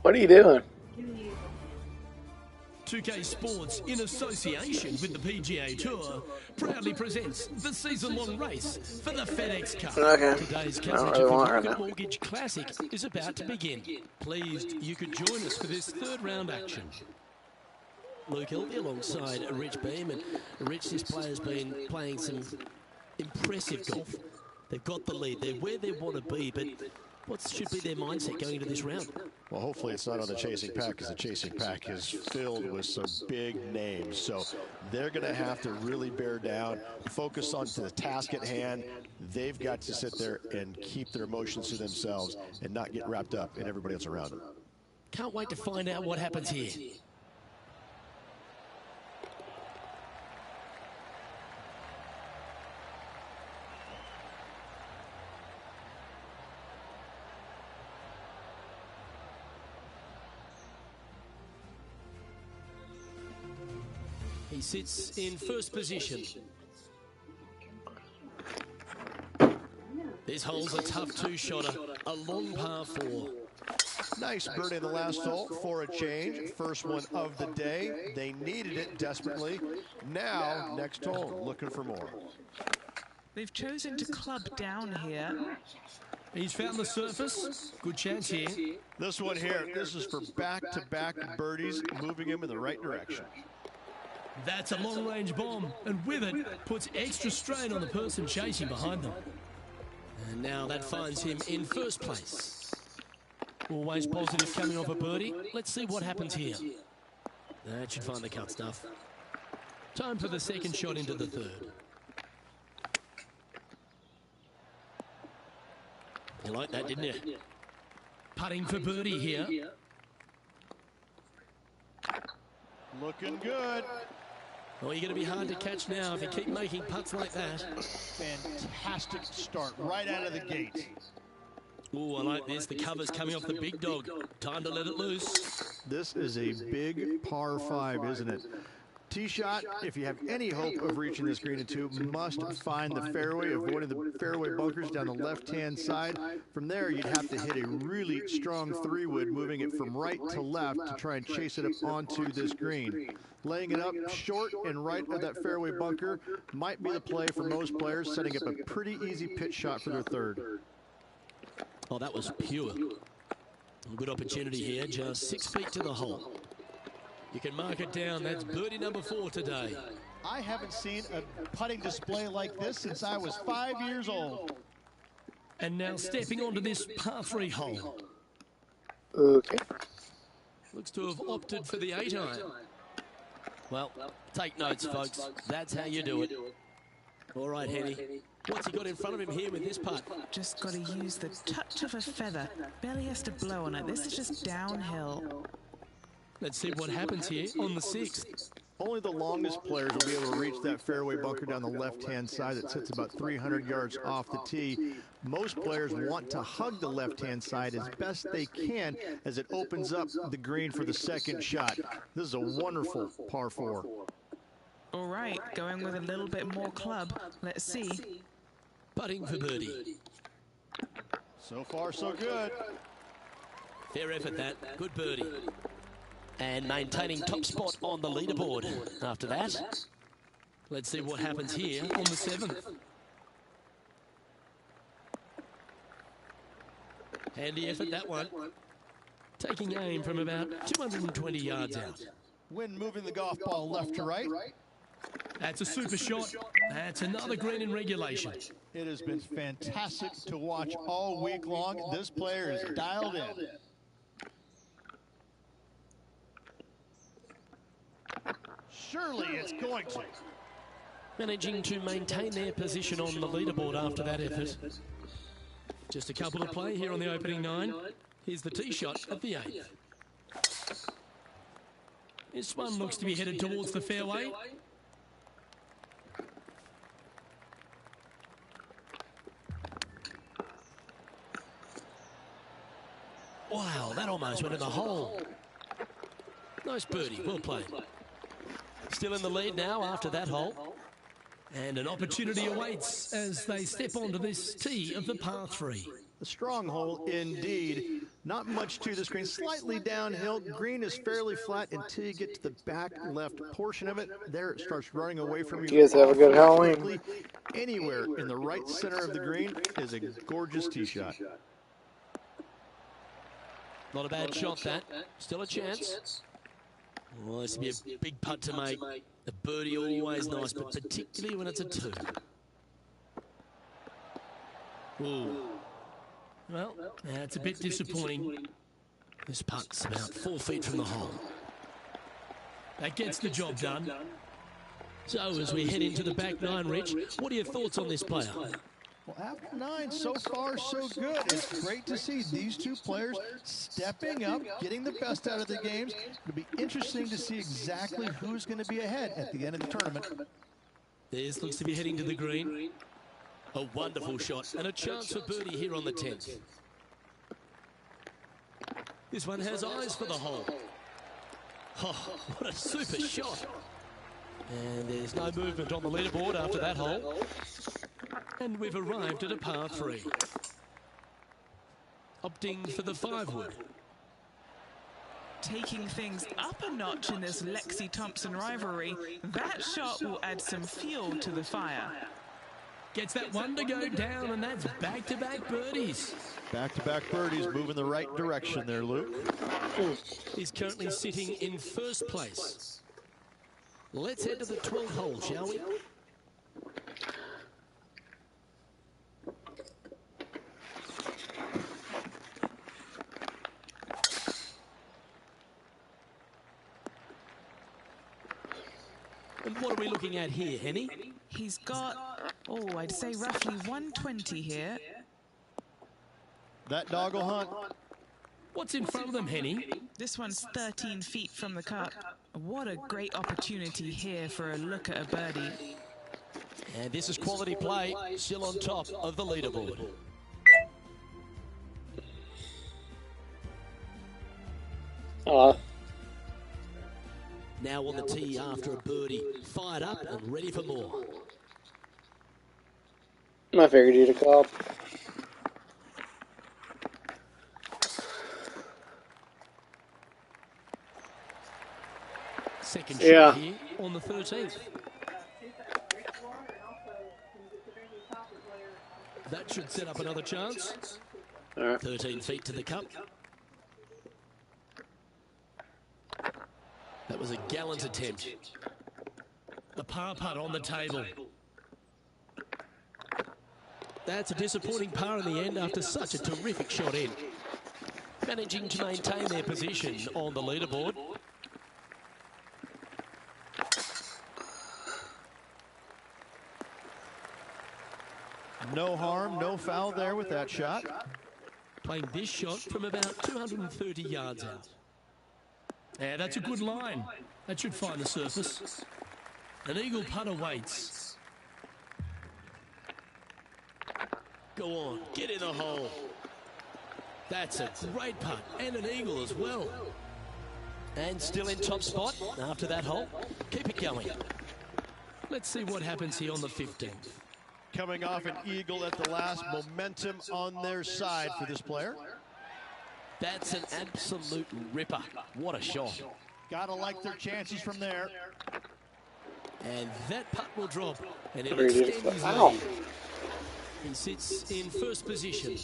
What are you doing? 2K Sports, in association with the PGA Tour, proudly presents the season-long race for the FedEx Cup. Okay. Today's I don't coverage really of want the right Rocket now. Mortgage Classic is about to begin. Pleased you could join us for this third-round action. Luke Hilby alongside Rich Beam, and Rich, this player's been playing some impressive golf. They've got the lead. They're where they want to be, but what should be their mindset going into this round? Well, hopefully it's not on the chasing pack, because the chasing pack is filled with some big names. So they're going to have to really bear down, focus on to the task at hand. They've got to sit there and keep their emotions to themselves and not get wrapped up in everybody else around them. Can't wait to find out what happens here. He sits in first position. This hole's a tough two-shotter, a long par 4. Nice birdie in the last hole for a change. First one of the day. They needed it desperately. Now, next hole, looking for more. They've chosen to club down here. He's found the surface. Good chance here. This one here, this is for back-to-back birdies, moving him in the right direction. That's a long-range bomb, and with it, puts extra strain on the person chasing behind them. And now that finds him in first place. Always positive coming off a birdie. Let's see what happens here. That should find the cut stuff. Time for the second shot into the third. You like that, didn't you? Putting for birdie here. Looking good. Oh, you're going to be hard to catch now if you keep making putts like that. Fantastic start right out of the gate. Oh, I like this. The cover's coming off the big dog. Time to let it loose. This is a big par 5, isn't it? Tee shot, if you have any hope of reaching this green in 2, must find the fairway, avoiding the fairway bunkers down the left-hand side. From there, you'd have to hit a really strong 3-wood, moving it from right to left to try and chase it up onto this green. Laying it up short and right of that fairway bunker might be the play for most players, setting up a pretty easy pitch shot for their third. Oh, that was pure. A good opportunity here, just 6 feet to the hole. You can mark it down. That's birdie number 4 today. I haven't seen a putting display like this since I was 5 years old. And now stepping onto this par 3 hole. Okay. Looks to have opted for the 8-iron. Well, take notes, folks. That's how you do it. All right, Henny. What's he got in front of him here with this putt? Just got to use the touch of a feather. Barely has to blow on it. This is just downhill. Let's see what happens here on the 6th. Only the longest players will be able to reach that fairway bunker down the left-hand side that sits about 300 yards off the tee. Most players want to hug the left-hand side as best they can as it opens up the green for the second shot. This is a wonderful par 4. All right, going with a little bit more club. Let's see. Putting for birdie. So far, so good. Fair effort, that. Good birdie. And maintaining top spot on the leaderboard after that. Let's see what happens here on the 7th. Handy effort, that one. Taking aim from about 220 yards out. When moving the golf ball left to right. That's a super shot. That's another green in regulation. It has been fantastic to watch all week long. This player is dialed in. Surely it's going to. Managing to maintain their position on the leaderboard after that effort. Just a couple to play here on the opening 9. Here's the tee shot at the 8th. This one looks to be headed towards the fairway. Wow, that almost went in the hole. Nice birdie, well played. Still in the lead now after that hole. And an opportunity awaits as they step onto this tee of the par 3. A strong hole indeed. Not much to this green. Slightly downhill. Green is fairly flat until you get to the back left portion of it. There it starts running away from you. You guys have a good Halloween. Anywhere in the right center of the green is a gorgeous tee shot. Not a bad shot, that. Still a chance. Well, this will be a big putt to make. A birdie always nice, but particularly when it's a 2. Ooh. Well, that's a bit disappointing. This putt's about 4 feet from the hole. That gets the job done. So as we head into the back 9, Rich, what are your thoughts on this player? Well, after 9, so far so good. It's great to see these two players stepping up, getting the best out of the games. It'll be interesting to see exactly who's going to be ahead at the end of the tournament. This looks to be heading to the green. A wonderful shot and a chance for birdie here on the 10th. This one has eyes for the hole. Oh, what a super shot. And there's no movement on the leaderboard after that hole. And we've arrived at a par 3. Opting for the 5-wood. Taking things up a notch in this Lexi-Thompson rivalry, that shot will add some fuel to the fire. Gets that one to go down, and that's back-to-back birdies. Back-to-back birdies, moving the right direction there, Luke. He's currently sitting in first place. Let's head to the 12th hole, shall we? And what are we looking at here, Henny? He's got, I'd say roughly 120 here. That dog will hunt. What's in front of them, Henny? This one's 13 feet from the cup. What a great opportunity here for a look at a birdie. And this is quality play, still on top of the leaderboard. Now on the tee after a birdie, fired up and ready for more. I figured you'd have called. Second shot here on the 13th. That should set up another chance. 13 feet to the cup. That was a gallant attempt. The par putt on the table. That's a disappointing par in the end after such a terrific shot in. Managing to maintain their position on the leaderboard. No harm, no foul there with that shot. Playing this shot from about 230 yards out. Yeah, that's a good line. That should find the surface. An eagle putt awaits. Go on, get in the hole. That's a great putt and an eagle as well. And still in top spot after that hole. Keep it going. Let's see what happens here on the 15th. Coming off an eagle at the last, momentum on their side for this player. That's an absolute ripper. What a shot. Gotta like their chances from there. And that putt will drop. And it'll extend his lead. He sits in first position.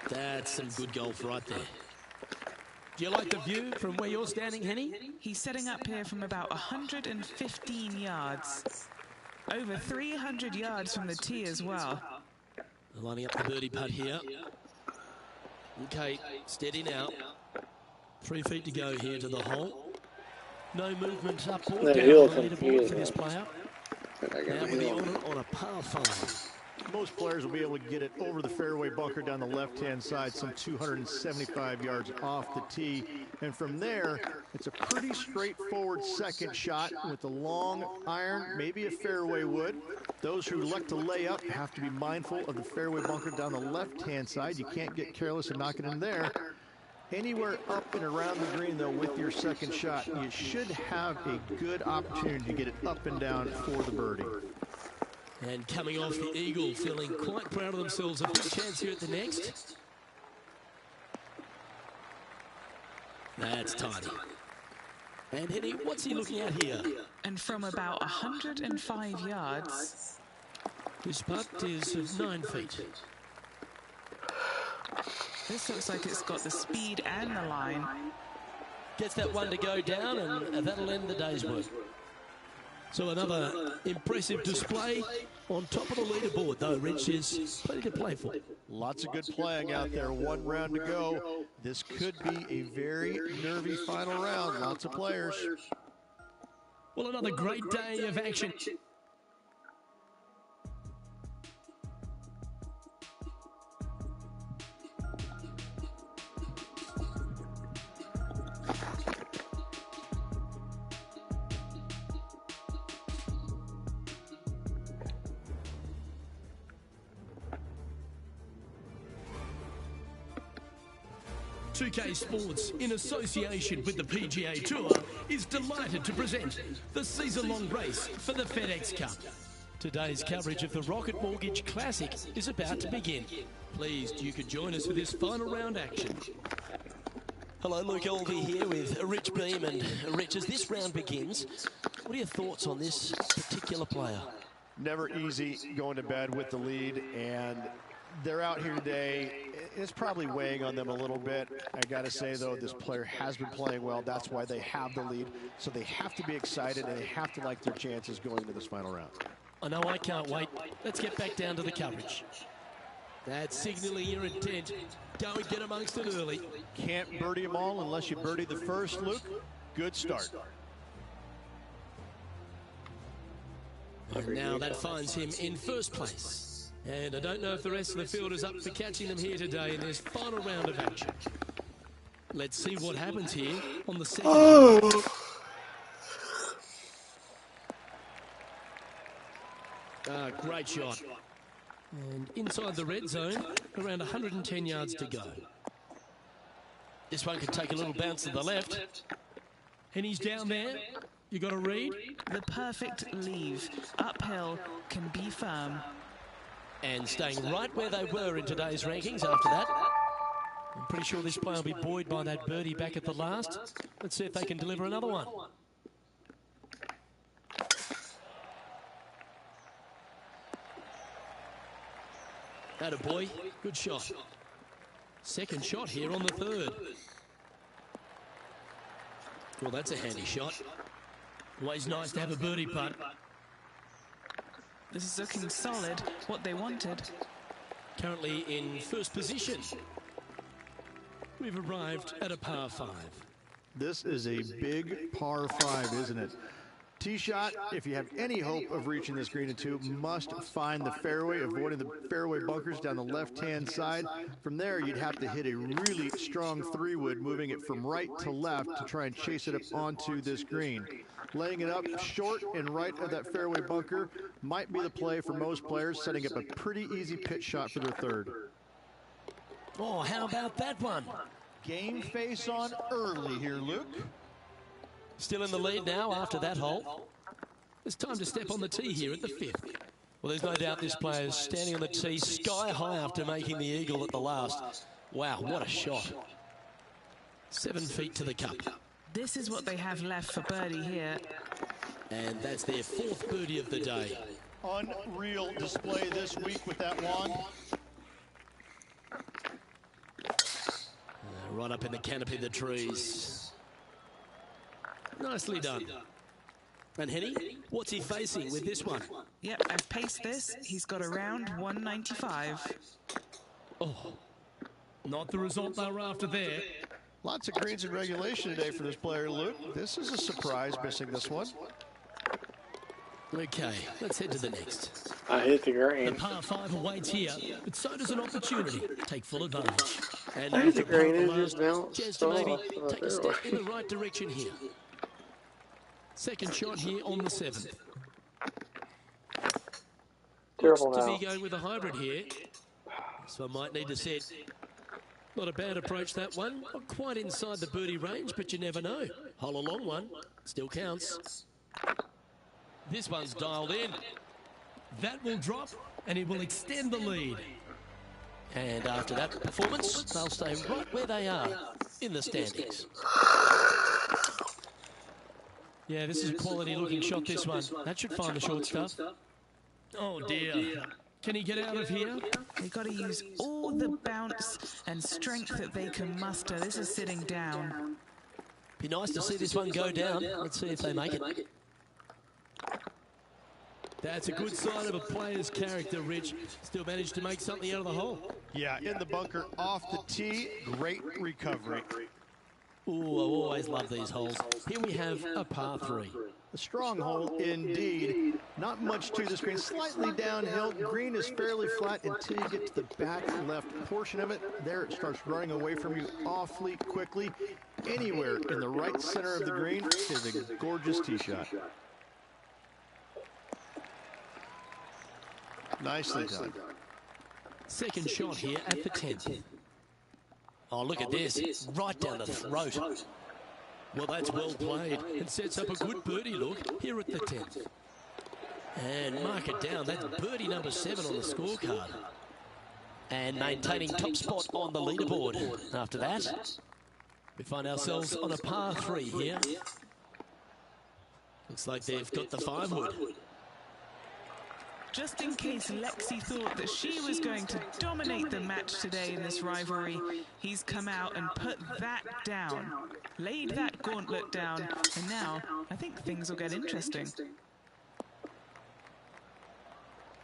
That's some good golf right there. Do you like the view from where you're standing, Henny? He's setting up here from about 115 yards. Over 300 yards from the tee as well. Lining up the birdie putt here. Okay, steady now. 3 feet to go here to the hole. No movement up or The down hill the leaderboard confused for this me. player. I got Now the with the hill. honour on a par 5. Most players will be able to get it over the fairway bunker down the left-hand side, some 275 yards off the tee. And from there, it's a pretty straightforward second shot with a long iron, maybe a fairway wood. Those who like to lay up have to be mindful of the fairway bunker down the left-hand side. You can't get careless and knock it in there. Anywhere up and around the green, though, with your second shot, you should have a good opportunity to get it up and down for the birdie. And coming off the eagle, feeling quite proud of themselves. A big chance here at the next. That's tidy. And Henny, what's he looking at here? And from about 105 yards. This putt is 9 feet. This looks like it's got the speed and the line. Gets that one to go down, and that'll end the day's work. So another impressive display on top of the leaderboard, though, Rich, is plenty to play for. Lots of good playing out there. 1 round to go. This could be a very nervy final round. Lots of players. Well, another great day of action. .2K Sports, in association with the PGA Tour, is delighted to present the season-long race for the FedEx Cup. Today's coverage of the Rocket Mortgage Classic is about to begin. Pleased you could join us for this final round action. Hello, Luke Elvey here with Rich Beam, and Rich, as this round begins, what are your thoughts on this particular player? Never easy going to bed with the lead, and they're out here today. It's probably weighing on them a little bit. I got to say, though, this player has been playing well. That's why they have the lead. So they have to be excited, and they have to like their chances going into this final round. I know, I can't wait. Let's get back down to the coverage. That's signaling your intent. Go and get amongst it early. Can't birdie them all unless you birdie the first, Luke. Good start. And now that finds him in first place. And I don't know if the rest of the field is up for catching them here today in this final round of action. Let's see what happens here on the second. Great shot. And inside the red zone, around 110 yards to go. This one could take a little bounce to the left. And he's down there. You got to read. The perfect leave. Uphill can be firm. And staying right where they were in today's rankings after that. I'm pretty sure this player will be buoyed by that birdie back at the last. Let's see if they can deliver another one. Atta boy, good shot. Second shot here on the third. Well, that's a handy shot. Always nice to have a birdie putt. This is looking solid, what they wanted. Currently in first position. We've arrived at a par 5. This is a big par 5, isn't it? Tee shot, if you have any hope of reaching this green in 2, must find the fairway, avoiding the fairway bunkers down the left-hand side. From there, you'd have to hit a really strong 3-wood, moving it from right to left to try and chase it up onto this green. Laying it up short and right of that fairway bunker might be the play for most players, setting up a pretty easy pitch shot for their third. Oh, how about that one? Game face on early here, Luke. Still in the lead now after that hole. It's time to step on the tee here at the 5th. Well, there's no doubt this player is standing on the tee sky high after making the eagle at the last. Wow, what a shot. 7 feet to the cup. This is what they have left for birdie here. And that's their 4th birdie of the day. Unreal display this week with that one. Right up in the canopy of the trees. Nicely done. And Henny, what's he facing with this one? Yep, I've paced this. He's got around 195. Oh, not the result they were after there. Lots of greens in regulation today for this player, Luke. This is a surprise, missing this one. Okay, let's head to the next. I hit the The green. par 5 awaits here, but so does an opportunity. Take full advantage. And I hit the after par green, the it last, just bounced chance to maybe off the take a step fairway. in the right direction here. Second shot here on the 7th. Careful Looks to now. be going with a hybrid here. So I might need to set. Not a bad approach, that one. Not quite inside the birdie range, but you never know. Hole a long one. Still counts. This one's dialed in. That will drop, and it will extend the lead. And after that performance, they'll stay right where they are in the standings. Yeah, this is a quality-looking shot, this one. That should find the short stuff. Oh, dear. Can he get out of here? They've got to use all the bounce and strength that they can muster. This is sitting down. Be nice to see this one go down. Let's see if they make it. That's a good sign of a player's character, Rich. Still managed to make something out of the hole. Yeah, in the bunker, off the tee, great recovery. Ooh, I always love these holes. Here we have a par 3. A strong hole indeed. Not much to this green. Slightly downhill. Green is fairly flat until you get to the back left portion of it. There it starts running away from you awfully quickly. Anywhere in the right center of the green is a gorgeous tee shot. Nicely done. Second shot here at the 10th. Oh, look at this. Right down the throat. Well, that's well played and sets up a good birdie look here at the 10th. And mark it down. That's birdie number 7 on the scorecard. And maintaining top spot on the leaderboard. After that, we find ourselves on a par 3 here. Looks like they've got the 5-wood. Just in case Lexi thought that she was going to dominate the match today in this rivalry, he's come out and put that down, laid that gauntlet down, and now I think things will get interesting.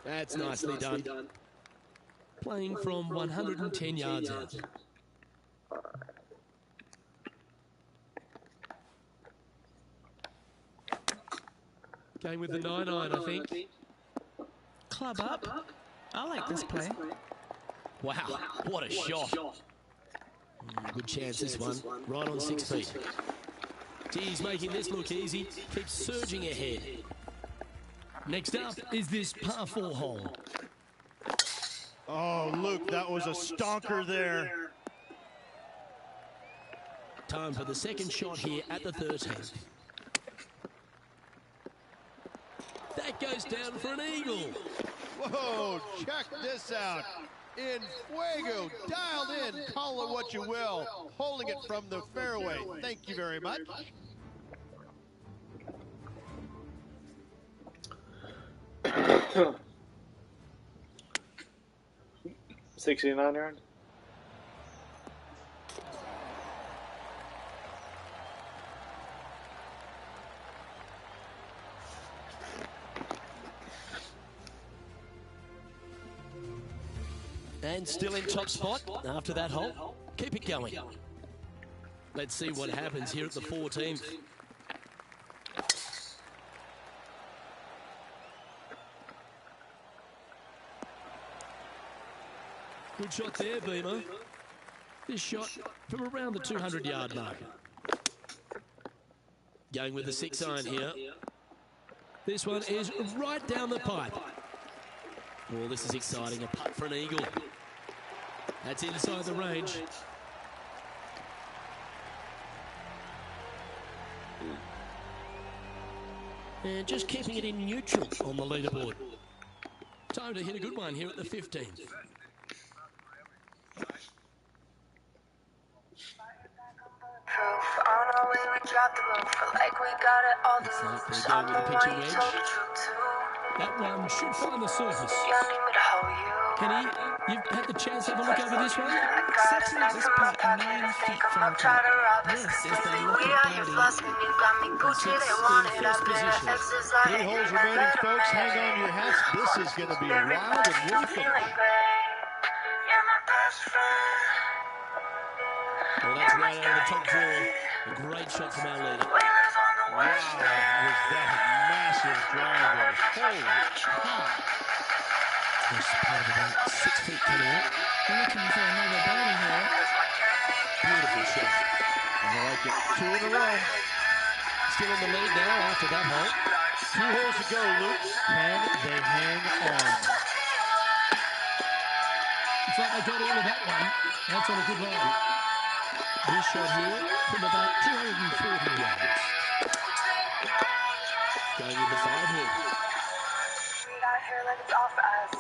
That's nicely done. Playing from 110 yards out. Going with the 9-iron, I think. Club up. I like this play. Wow, what a shot. Good chance, this one. Right on 6 feet. Geez, making this look easy. Keeps surging ahead. Next up is this par 4 hole. Oh, Luke, that was a stonker there. Time for the second shot here at the 13th. That goes down for an eagle. Whoa, check this out. In fuego, dialed in, call it what you will. Holding it from the fairway. Thank you very much. $69 yard. And still in top spot after that hole. Keep it going. Let's see what happens here at the 14th. Good shot there, Beamer. This shot from around the 200-yard marker. Going with the 6-iron here. This one is right down the pipe. Oh, this is exciting. A putt for an eagle. That's inside the range. And just keeping it in neutral on the leaderboard. Time to hit a good one here at the 15th. Looks like they're going with the pitching wedge. That one should find the surface. Kenny, you've had the chance to have a look over this one? Setting up this putt 9 feet from the cup. This is the lucky birdie. Sits in first position. 3 holes remaining, folks. Hang on to your hats. This is going to be a wild and woolly finish. Well, that's right out of the top draw. A great shot from our leader. Wow, was that a massive driver. Holy cow. First part of about 6 feet coming out. Looking for another birdie here. Beautiful shot. I like it. 2 in a row. Still in the lead now after that hole. 2 holes to go, Luke. Can they hang on? Looks like they got all of that one. That's on a good line. This shot here from about 240 yards. Going in the 5 hole.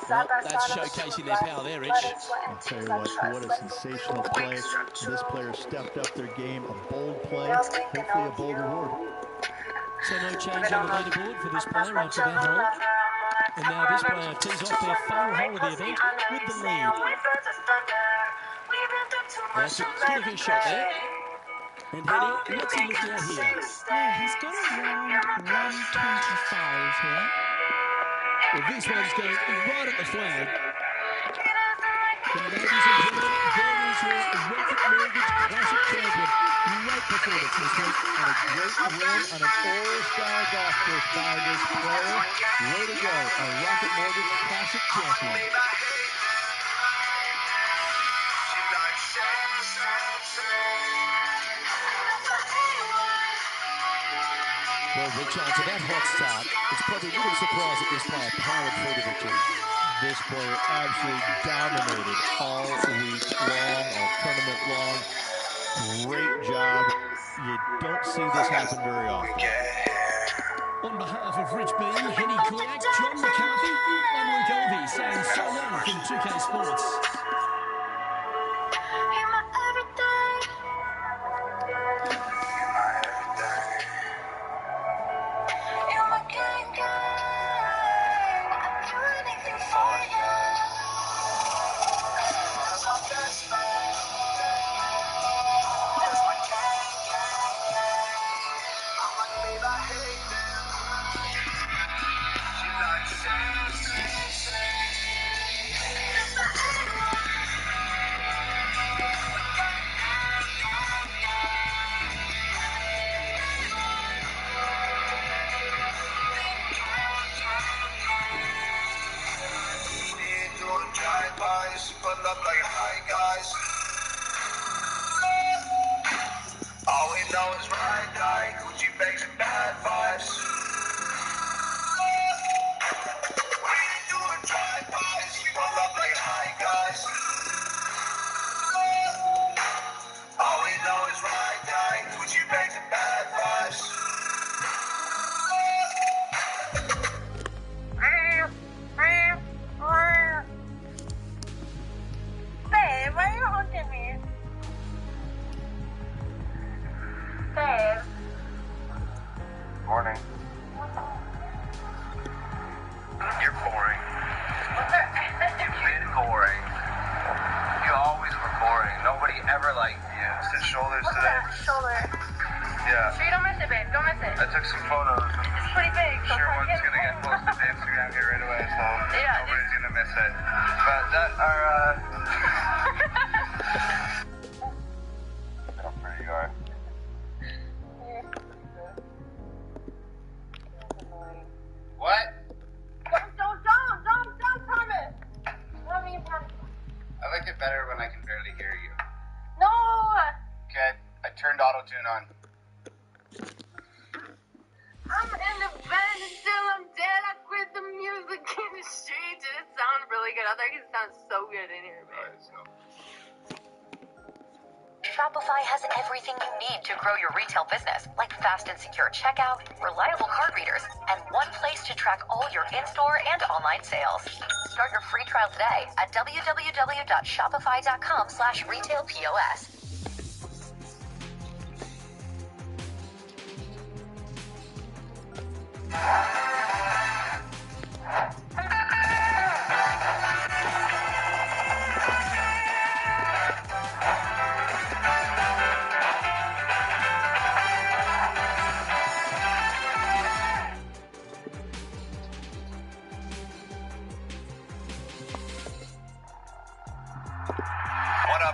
Well, that's showcasing their power there, Rich. I'll tell you what a sensational play. This player stepped up their game. A bold play, hopefully a bold reward. So no change on the leaderboard for this player after that hole. And now this player tees off their final hole of the event with the lead. That's a good-looking shot there. And Henny, what's he looking at here? Yeah, he's got around 125 here. Well, this one's going right at the flag. And ladies and gentlemen, there is your Rocket Mortgage Classic champion. Great performance this week. And a great win on an all-style golf course by this player. Way to go, a Rocket Mortgage Classic champion. Well, Rich, after that hot start, it's probably little surprise that this player powered through to victory. This player absolutely dominated all week long, all tournament long. Great job. You don't see this happen very often. On behalf of Rich B, Henny Kuyak, John McCarthy, I'm Luke Elvey saying so long from 2K Sports. All we know is ride, die, Gucci bags and bad vibes. We ain't doing drive-bys, we pull up like high guys. All we know is ride, die, Gucci bags and bad vibes. Babe, why are you haunting me? Babe. Morning. You're boring. Been boring. You always were boring. Nobody ever liked you. His shoulders What's today. that? Shoulder. Yeah. Sure you don't miss it, babe. Don't miss it. I took some photos. It's pretty big. So Sure fuck one's it. gonna get posted to Instagram here right away, so Yeah, nobody's gonna miss it. But that are how pretty you are. What? Don't promise. What do you promise? I like it better when I can barely hear you. No. Okay, I turned auto-tune on. I'm in the bed until I'm dead. I quit the music in the streets. It sounds really good. I think it sounds so good in here, babe. Alright, so. Shopify has everything you need to grow your retail business, like fast and secure checkout, reliable card readers, and one place to track all your in-store and online sales. Start your free trial today at www.shopify.com/retailpos.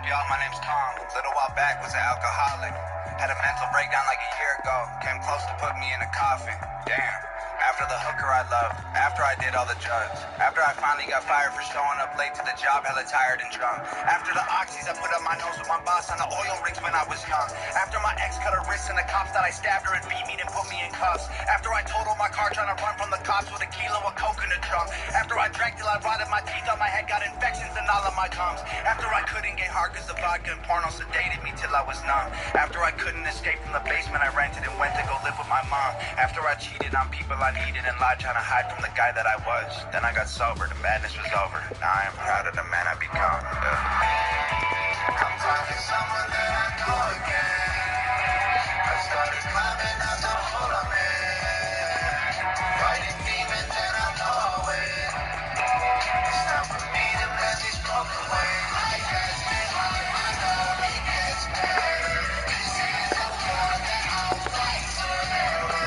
y'all? My name's Tom. Little while back was an alcoholic. Had a mental breakdown like a year ago. Came close to put me in a coffin. Damn. After the hooker I loved. After I did all the drugs. After I finally got fired for showing up late to the job, hella tired and drunk. After the oxys I put up my nose with my boss on the oil rigs when I was young. After my ex cut her wrists and the cops thought I stabbed her and beat me and put me in cuffs. After I totaled my car trying to run from the cops with a kilo of coke in the trunk. After I drank till I rotted my teeth on my head, got infections in all of my gums. After I couldn't get hard cause the vodka and porno sedated me till I was numb. After I couldn't escape from the basement I rented and went to go live with my mom. After I cheated on people I needed and lied trying to hide from the guy that I was. Then I got sober, the madness was over. Now I am proud of the man I become. I'm finding someone that I know again. I started climbing out the hole I'm in. Fighting demons and I know I'll win. It's time for me to let these broken ways. Life has been hard, I know it gets better. This is the war that I'll fight forever.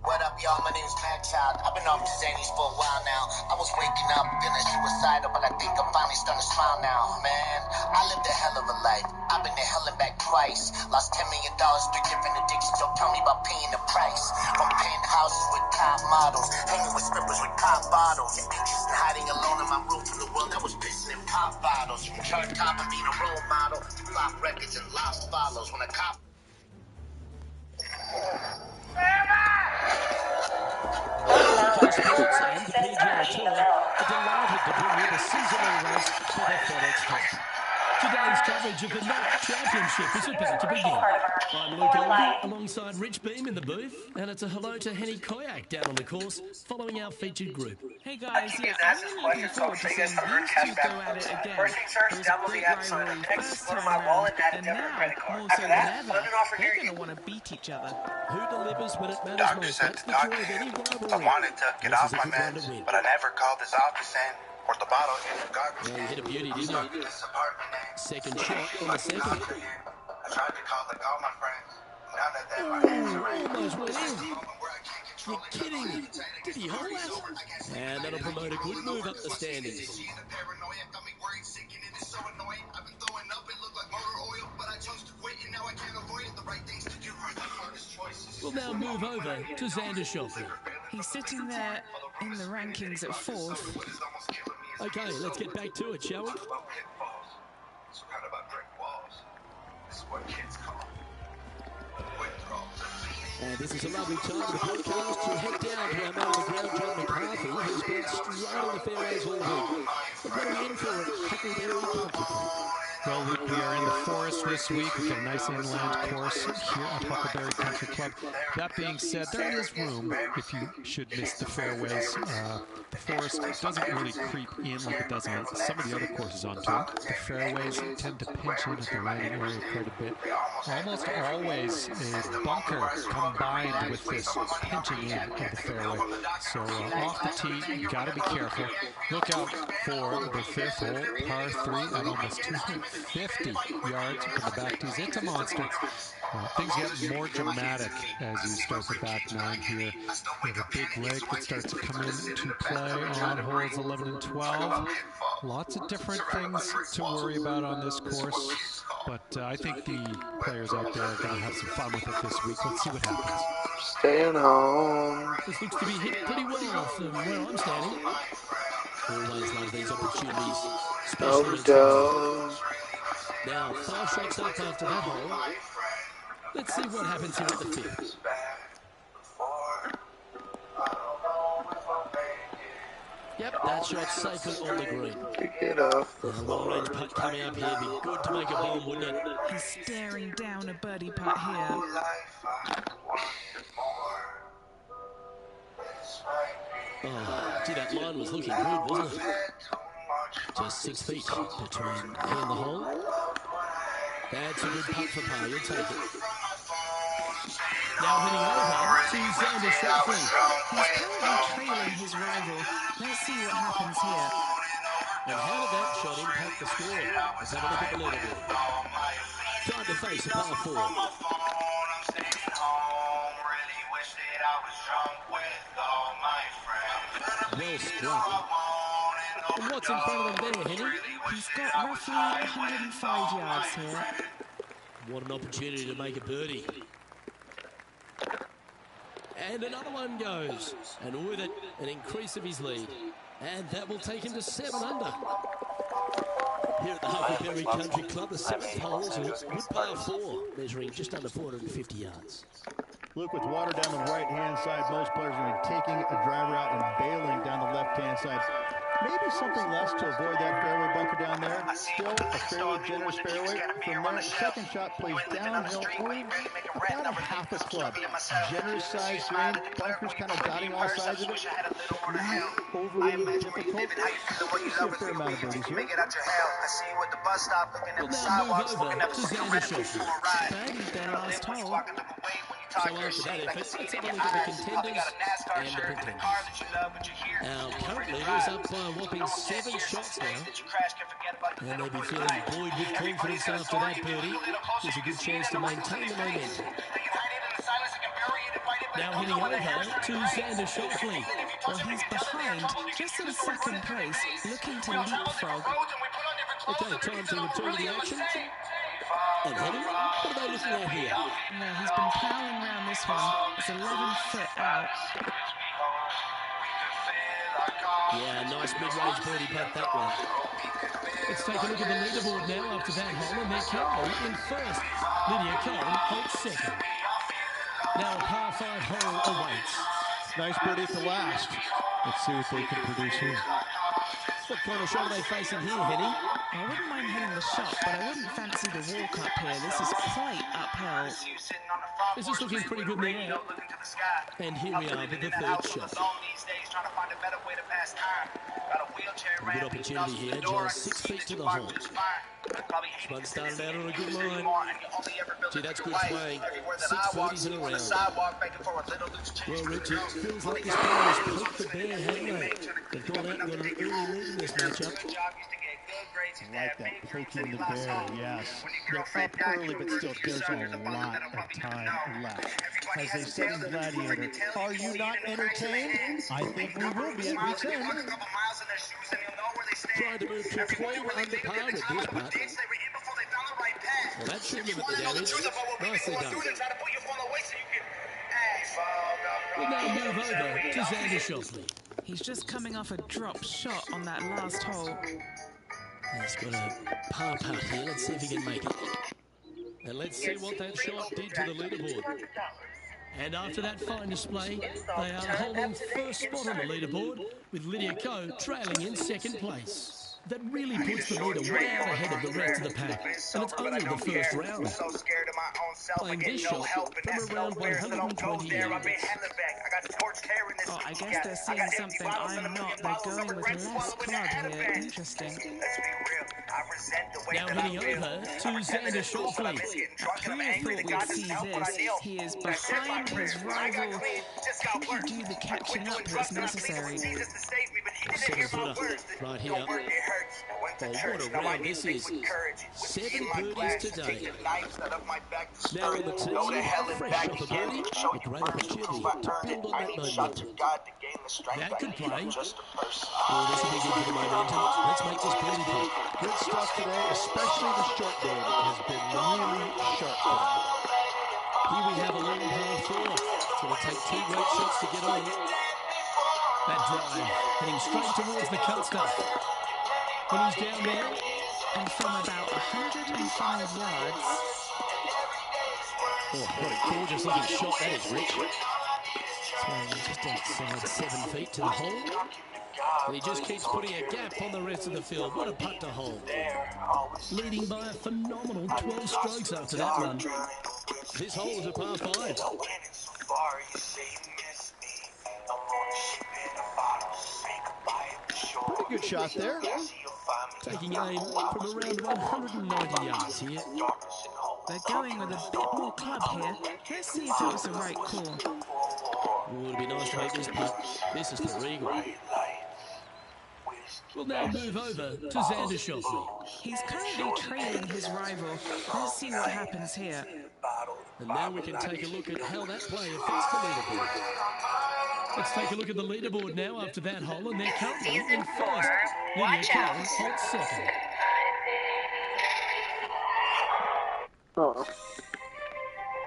What up, y'all? My name's Max Out. I've been off to Zanies for a while now. I was waking up feeling suicidal, but I think I'm finally starting to smile now. Man, I lived a hell of a life. I've been to hell and back twice. Lost $10 million, 3 different addictions. Don't tell me about paying the price. From penthouses with top models, hanging with strippers with pop bottles, anxious and hiding alone in my room from the world that was pissing in pop bottles. From chart top and being a role model to flop records and lost follows. When a cop Sports and the PGA Tour are delighted to bring you the seasonal race for the FedEx Cup. Today's coverage of the NOC Championship is about to begin. I'm Luke Elvey alongside Rich Beam in the booth, and it's a hello to Henny Koyak down on the course following our featured group. Hey guys, yeah, I'm really looking forward to seeing these two go at it again. It was a great rivalry first time around, and now, more so than ever, they're going to want to beat each other. Who delivers when it matters Doctor most? said That's to the Doc, joy of any rivalry. I wanted to get This off is a my good one to meds, win. but I never called his office in. Poured the bottle in the garbage. Yeah, you hit a beauty, didn't Stuck you? in this apartment, man. Second shot on the second. Doctor here. I tried to call like all my friends. None of them are answering. Almost went This is in. the moment where I can't control You're it. kidding. Did he hold that? And that'll promote a good move up the standings. She in a paranoia, got me worried, sick, and it is so annoying. I've been throwing up, it looked like motor oil, but I chose to quit, and now I can't avoid it. The right things to do are the hardest choices. We'll now move over to Xander Schauffele. He's sitting there in the rankings at 4th. Okay, let's get back to it, shall we? Surrounded by brick walls. This is what kids call And this is a lovely time for the podcast to head down to our man on the ground, John McCarthy, who's been striding the fairways all week. But what are we in for at Huckleberry Country Club? Well, Luke, we are in the forest this week. We've got a nice inland course here at Huckleberry Country Club. That being said, there is room if you should miss the fairways. The forest doesn't really creep in like it does on some of the other courses on tour. The fairways tend to pinch in at the landing area quite a bit. Almost always a bunker combined with this pinching in of the fairway. So off the tee, you got to be careful. Look out for the 5th hole, par 3 at almost 250 yards from the back tees. It's a monster. Things get more dramatic as you start the back 9 here. You have a big leg that starts to come into play on holes 11 and 12. Lots of different things to worry about on this course, but I think the players out there are going to have some fun with it this week. Let's see what happens. Staying home. This looks to be hit pretty well from where I'm standing. Always love these opportunities, especially Overdose. now 5 shots up after that hole. Let's see what happens here at the 5th. Yep, that shot's safely on the green. Kick it off the Long-range floor. putt coming up here. Be good to make a bomb, wouldn't it? He's staring down a birdie putt here. Oh, gee, that line was looking good, wasn't it? Just 6 feet between he and the hole. That's a good putt for par. You'll take it. Now heading over to Xander Schauffele. He's currently trailing his rival. Let's see what happens here. And how did that shot impact the score? Let's have a look at the leaderboard. Time to face a par 4. Well struck. And what's in front of them there, Henry? He's got roughly 105 yards here. What an opportunity to make a birdie. And another one goes. And with it, an increase of his lead. And that will take him to 7 under. Here at the Huckleberry Country Club, the 7th hole is a good par 4, measuring just under 450 yards. Luke, with water down the right-hand side, most players are going to be taking a driver out and bailing down the left-hand side. Maybe something less to avoid that fairway bunker down there. Still a fairly generous fairway. From there, second shot plays downhill only about a half a club. Generous size green, bunkers kind of dotting all sides of it. Not overly difficult. You see a fair amount of birdies here. We'll now move over to Xander Schauffele. Birdie their last hole. So after that effort, let's have a look at the contenders and the pretenders. Our current leader is up by a whopping 7 shots now. And they'll be feeling buoyed with confidence after that birdie. There's a good chance to maintain the momentum. Now heading over to Xander Schauffele. Well, he's behind, just in second place, looking to leapfrog. Okay, time to return to the action. And Henry, what are they looking at here? No, he's been plowing around this one. It's 11 foot out. Yeah, nice mid-range birdie putt, that one. Let's take a look at the leaderboard now after that hole, and they're currently in first. Lydia Ko holds second. Now a par 5 hole awaits. Nice birdie at the last. Let's see what they can produce here. What kind of shot are they facing here, Henny? I wouldn't mind hitting the shot, but I wouldn't fancy the walk up here. This is quite uphill. This is looking pretty good in the air. And here we are with the third shot. A good opportunity here, just 6 feet to the hole. This one started out on a good line. Gee, that's good swaying. 6 birdies in a round. Well, Richard, feels like this ball has poked the bear, haven't they? They've gone out and got an early lead in this matchup. I like that, poking the bear, yes. They're up early, but still, there's a lot of time left. As they said in Gladiator, are you not entertained? I think we will be at week's end. Trying to move to 12 under par with this putt. Well, that should limit the damage. Nicely done. We'll now move over to Xander Schauffele. He's just coming off a drop shot on that last hole. He's got a par putt here. Let's see if he can make it. And let's see what that shot did to the leaderboard. And after that fine display, they are holding first spot on the leaderboard, with Lydia Ko trailing in second place. That really puts the leader way out ahead of the rest of the pack, and it's only the first round. Playing this shot from around 120 yards. Oh, I guess they're seeing something I'm not. They're going with less club here. Interesting. Now heading over to Xander Schauffele. Who thought we'd see this? He is behind his rival. Can he do the catching up that's necessary? 7-footer right here. Oh, what a round this is. 7 birdies today. Now on the tee, fresh off a birdie, a great opportunity to build on that momentum. That could play. Oh, this will be good for the momentum. Let's make this birdie putt. Good stuff today, especially the short game has been really sharp today. Here we have a long par 4. It's going to take 2 great shots to get on. That drive, heading straight towards the cut stuff. When he's down there. And from about 105 yards. Oh, what a gorgeous looking shot that is, Rich. Just outside 7 feet to the hole. And he just keeps putting a gap on the rest of the field. What a putt to hold. Leading by a phenomenal 12 strokes after that run. This hole is a par 5. Pretty good shot there. taking aim from around 190 yards here. They're going with a bit more club here. Let's see if it was the right call. Would be nice to make this putt. This is for eagle. We'll now move over to Xander Schauffele. He's currently trailing his rival. Let's see what happens here. And now we can take a look at how that play affects the leaderboard. Let's take a look at the leaderboard now after that hole, and they're currently in first. Lydia Ko holds second.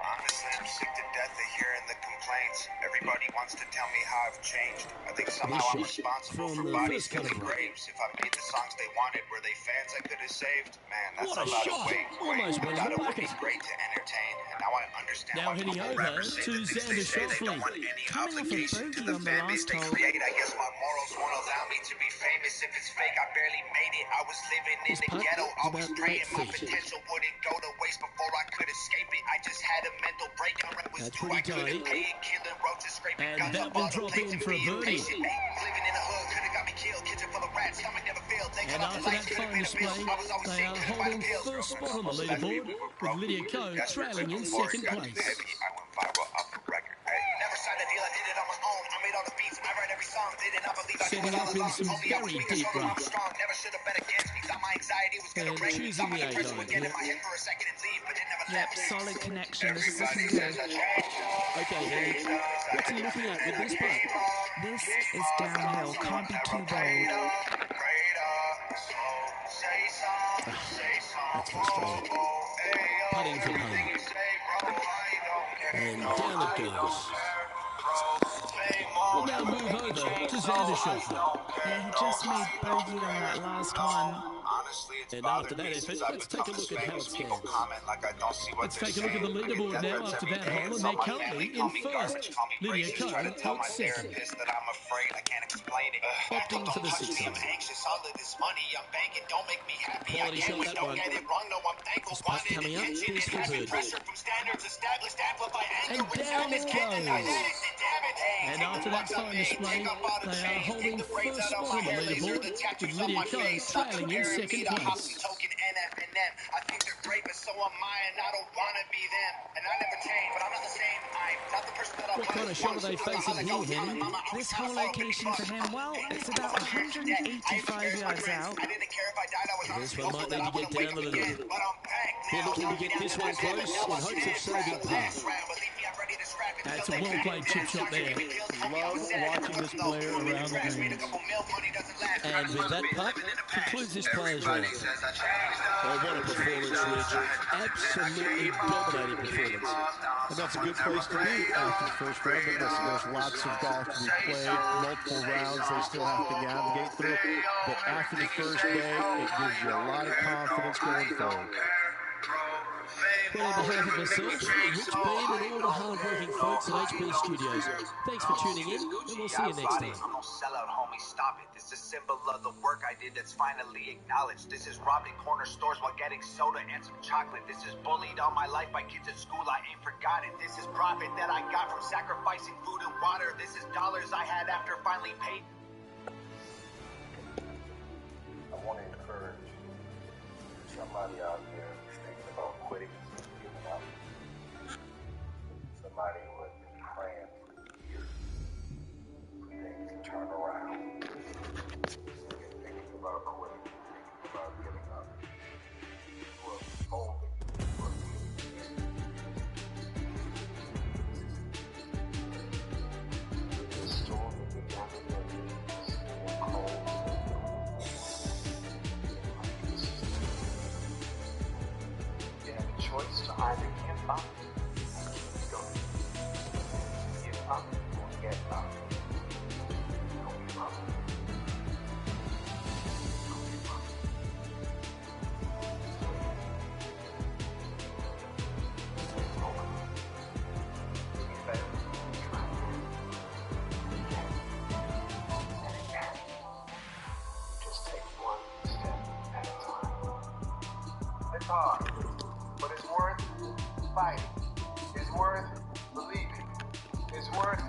Honestly, I'm sick to death of hearing the complaints. Everybody wants to tell me how I've changed. I think somehow I'm responsible for bodies killing graves. If I made the songs they wanted, were they fans I could have saved? Man, that's What a a lot shot! of weight. Almost went in the It would be bucket. great to entertain, and now I understand Now why heading people over rappers say to the things they Xander say. They don't Schauffele. want any Coming off a obligation to bogey the on the fan last base they hole. create. I guess my morals won't allow me to be famous. If it's fake, I barely made it. I was living in This the putt ghetto. is I was about praying my 8 feet. potential wouldn't go to waste before I could escape it. I just had a mental breakdown. Rent was That's due. pretty I couldn't tight. pay it. Killing roaches, scraping And guns that up will all the drop plates in and for a being birdie. patient. Living in the hood could've got me killed. Kitchen full of rats. Stomach never failed. They And cut off the after lights. that Could've fine been a bill. display, I was always they sick. are Couldn't buy the holding pills. first spot on the leaderboard, with Lydia Ko trailing in second place. I went viral off the record. Hey, never signed a deal. I did it on my own. I made all the beats. I write every song. Did it not believe I Setting do it all up in along. some Only I was very weak. I deep showed them I'm rough. strong. Never should have bet against me. Thought my anxiety was gonna And break me. choosing Thought my the depression 8 would get in iron my here. head for a second and leave, but it never Yep, left me. solid connection. This is looking Everybody good. says I changed. Okay, Henny, what's he looking at with this putt? This is downhill. Can't be too bold. That's frustrating. Putting from home. And down it goes. We'll now move over to Xander Schauffele. Yeah, he just made bogey on that last one. And after that effort, let's take a look at how it stands. Let's take a look at the leaderboard now after that hole, and they're currently in first. Lydia Ko holds second. Opting for the 6 iron. Quality shot, that one. This putt coming up is for birdie. And down it goes. And after that fine display, they are holding first spot on the leaderboard, with Lydia Ko trailing in second place. I think they're great, but so am I, and I don't want to be them. And I never change, but I'm not the same. I'm not the person that I What kind of shot are they facing here, Henny? This whole location for him, well, it's about 185 yards out. This one might need to get down a little bit. They're looking to get this one close in hopes of saving par. That's a well-played chip shot there. Love watching this player around the greens. And with that putt, concludes this player's round. Oh, what a performance, Rich. Absolutely dominating performance. And that's a good place to be after the first round. But listen, there's lots of golf to be played, multiple rounds they still have to navigate through. But after the first day, it gives you a lot of confidence going forward. Well, on behalf of myself, Rich Beam, and all the hard-working folks at HB Studios, thanks for tuning in, and we'll see you next time. I'm no sellout, homie. Stop it. This is a symbol of the work I did that's finally acknowledged. This is robbed in corner stores while getting soda and some chocolate. This is bullied all my life by kids at school. I ain't forgotten. This is profit that I got from sacrificing food and water. This is dollars I had after finally paid. I want to encourage somebody out there who's thinking about quitting, giving up. Somebody who has been praying for years for things to turn around. Thinking about quitting, thinking about giving up. Who are folding, who are the storm that began in their knees and cold. You have a choice to either give up and keep going. Give up or get up. Don't give up. Don't give up. Stay focused. You fail. Try again. And again. Just take one step at a time. It's hard, but it's worth fighting. It's worth believing. It's worth